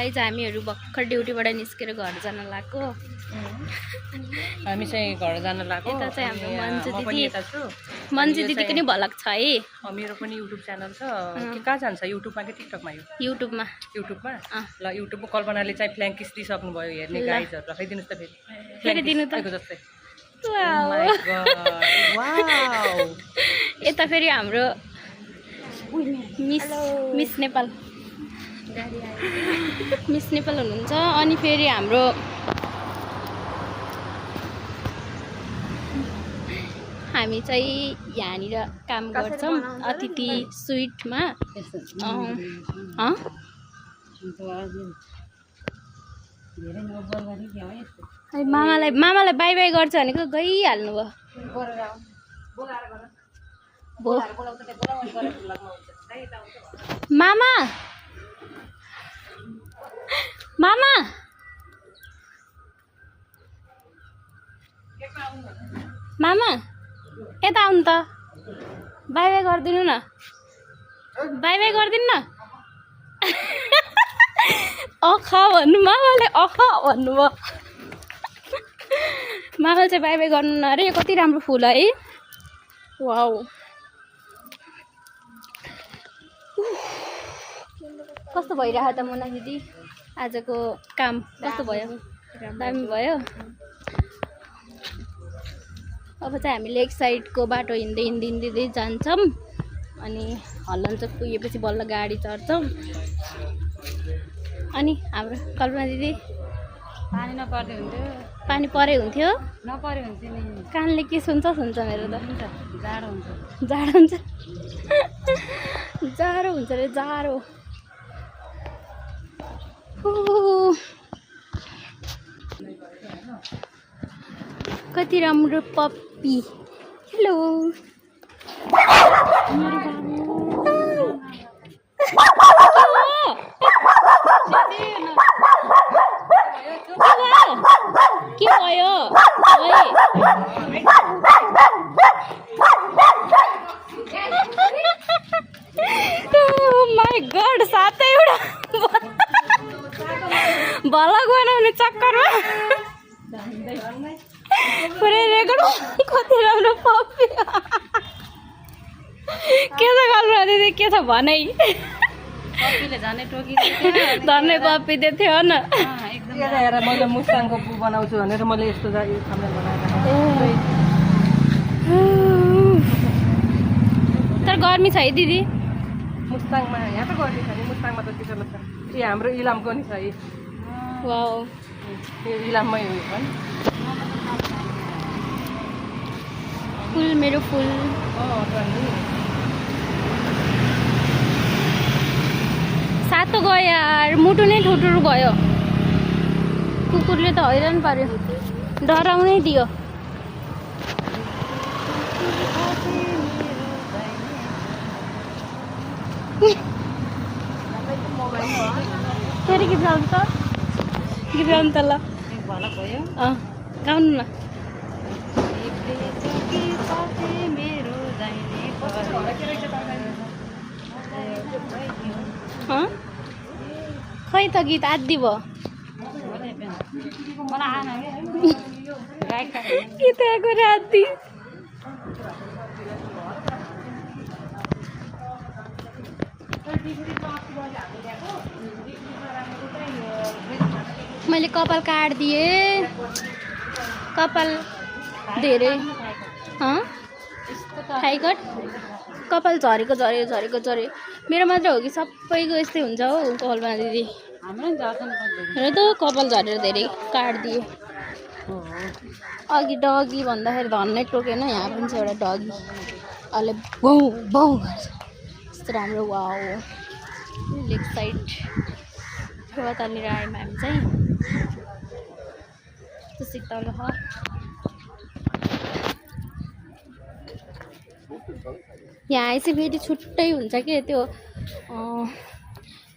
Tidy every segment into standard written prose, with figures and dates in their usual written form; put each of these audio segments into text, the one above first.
Guys हामीहरू भर्खर ड्युटीबाट निस्केर घर जान लाग्यो। हामी चाहिँ घर जान लाग्यो। यता चाहिँ हाम्रो मन्जु म पनि दिदी यता छु। मन्जु दिदीको नि भलक छ है। मेरो पनि युट्युब च्यानल छ। के कहाँ जान्छ युट्युबमा कि टिकटकमा? युट्युबमा ल युट्युबको कल्पनाले चाहिँ फ्ल्याङ्क किस दिइसक्नु भयो हेर्ने गाइजहरु राखिदिनुस् त फेरि दिनु त जस्तै। यता फेरि हाम्रो मिस नेपाल हुनुहुन्छ। अनि फेरि हाम्रो हामी चाहिँ यहाँनिर काम गर्छौँ अतिथि स्विटमा। मामालाई बाई बाई गर्छ भनेको गइहाल्नु भयो। मामा मामा मामा यता आउनु त, बाई बाई गरिदिनु न, बाई बाई गरिदिनु न। अख भन्नु मामाले, अख भन्नुभयो। मामाले चाहिँ बाई बाई गर्नु न अरे। कति राम्रो फुल है, वाउ। कस्तो भइरहेको त मुना दिदी आजको काम? कस्तो भयो? दामी भयो। अब चाहिँ हामी लेक साइडको बाटो हिँड्दै जान्छौँ। अनि हल्लन्चोक पुगेपछि बल्ल गाडी चढ्छौँ। अनि हाम्रो कल्पना दिदी पानी नपर्दै हुन्थ्यो। पानी परे हुन्थ्यो, नपरे हुन्थ्यो नि। कानले के सुन्छ मेरो त। जाडो हुन्छ जाडो हुन्छ रे, जाडो। कति राम्रो पप्पी। हेलो के भयो? माई गड, सातैवटा भला गएन भने चक्करमा पुरै रेकर्ड। कति राम्रो पप्पी। के छ कल्पना दिदी, के छ भनै? पप्पीले झनै टोकिदियो। धनै पप्पी दिएको थियो न। हेर मैले मुस्ताङको पु बनाउँछु भनेर मैले यस्तो थम्बनेल बनाएर। तर गर्मी छ है दिदी मुस्ताङमा। यहाँ त गर्मी छ नि, मुस्ताङमा त चिसो छ। हाम्रो इलामको नि छ है। वाउ, यो इलाममै हो पनि। फुल मेरो फुल। सातो गयो यार, मुटु नै ठुटुरु भयो। कुकुरले त हैरान पार्यो, डराउनै दियो। फेरि गीत गाउनु त, गीत गाउनु त ल। गाउनु न। खै त गीत आदि भयो। गीत आएको राति। मैले कपाल काटिदिएँ, कपाल धेरै थाइकट कपाल झरेको मेरो मात्रै हो कि सबैको यस्तै हुन्छ हो कल्पना दिदी? र त कपाल झरेर धेरै काटिदियो। अघि डगी भन्दाखेरि धन्नै टोकेन। यहाँ पनि छ एउटा डगी, अहिले बौ बौ गर्छ। यस्तो राम्रो। वाउ, लेक साइड तनिर आयौँ हामी चाहिँ। यस्तो शीतल हो। यहाँ आएपछि फेरि छुट्टै हुन्छ के त्यो।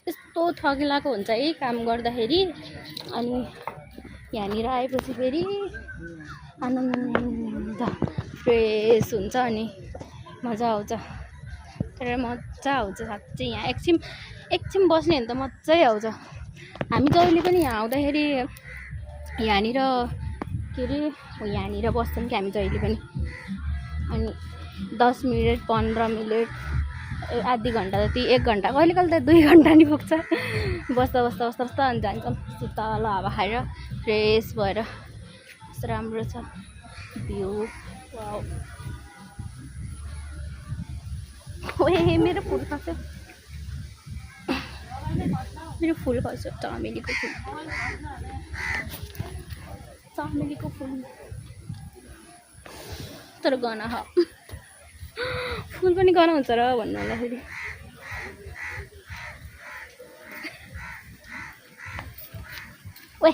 यस्तो थकिलाको हुन्छ है काम गर्दाखेरि। अनि यहाँनिर आएपछि फेरि आनन्द फ्रेस हुन्छ अनि मजा आउँछ। तर मजा आउँछ साँच्चै। यहाँ एकछिन बस्ने भने त मजै आउँछ। हामी जहिले पनि यहाँ आउँदाखेरि यहाँनिर के अरे यहाँनिर बस्छौँ कि हामी जहिले पनि। अनि 10 मिनट 15 मिनट आधी घन्टा जति 1 घन्टा कहिले कहिले त 2 घन्टा नि पुग्छ बस्दा अनि जान्छौँ शीतल हावा खाएर फ्रेस भएर। कस्तो राम्रो छ भ्यू। वाउ ओए मेरो फुल खस्यो, मेरो फुल खस्यो। चमेलीको फुल तर गना फुल पनि गना हुन्छ र भन्नु होला फेरि। ओए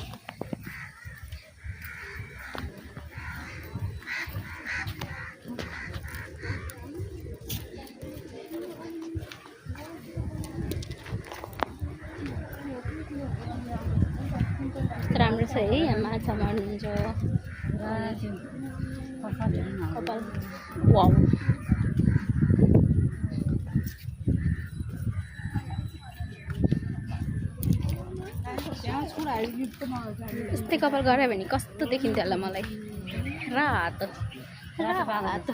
राम्रो छ है यहाँ माछा मार्नुहुन्छ कपाल। वाउ यस्तै कपाल गऱ्यो भने कस्तो देखिन्थ्यो होला मलाई, रातो रातो रातो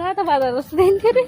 रातो बादल जस्तो देखिन्थ्यो अरे।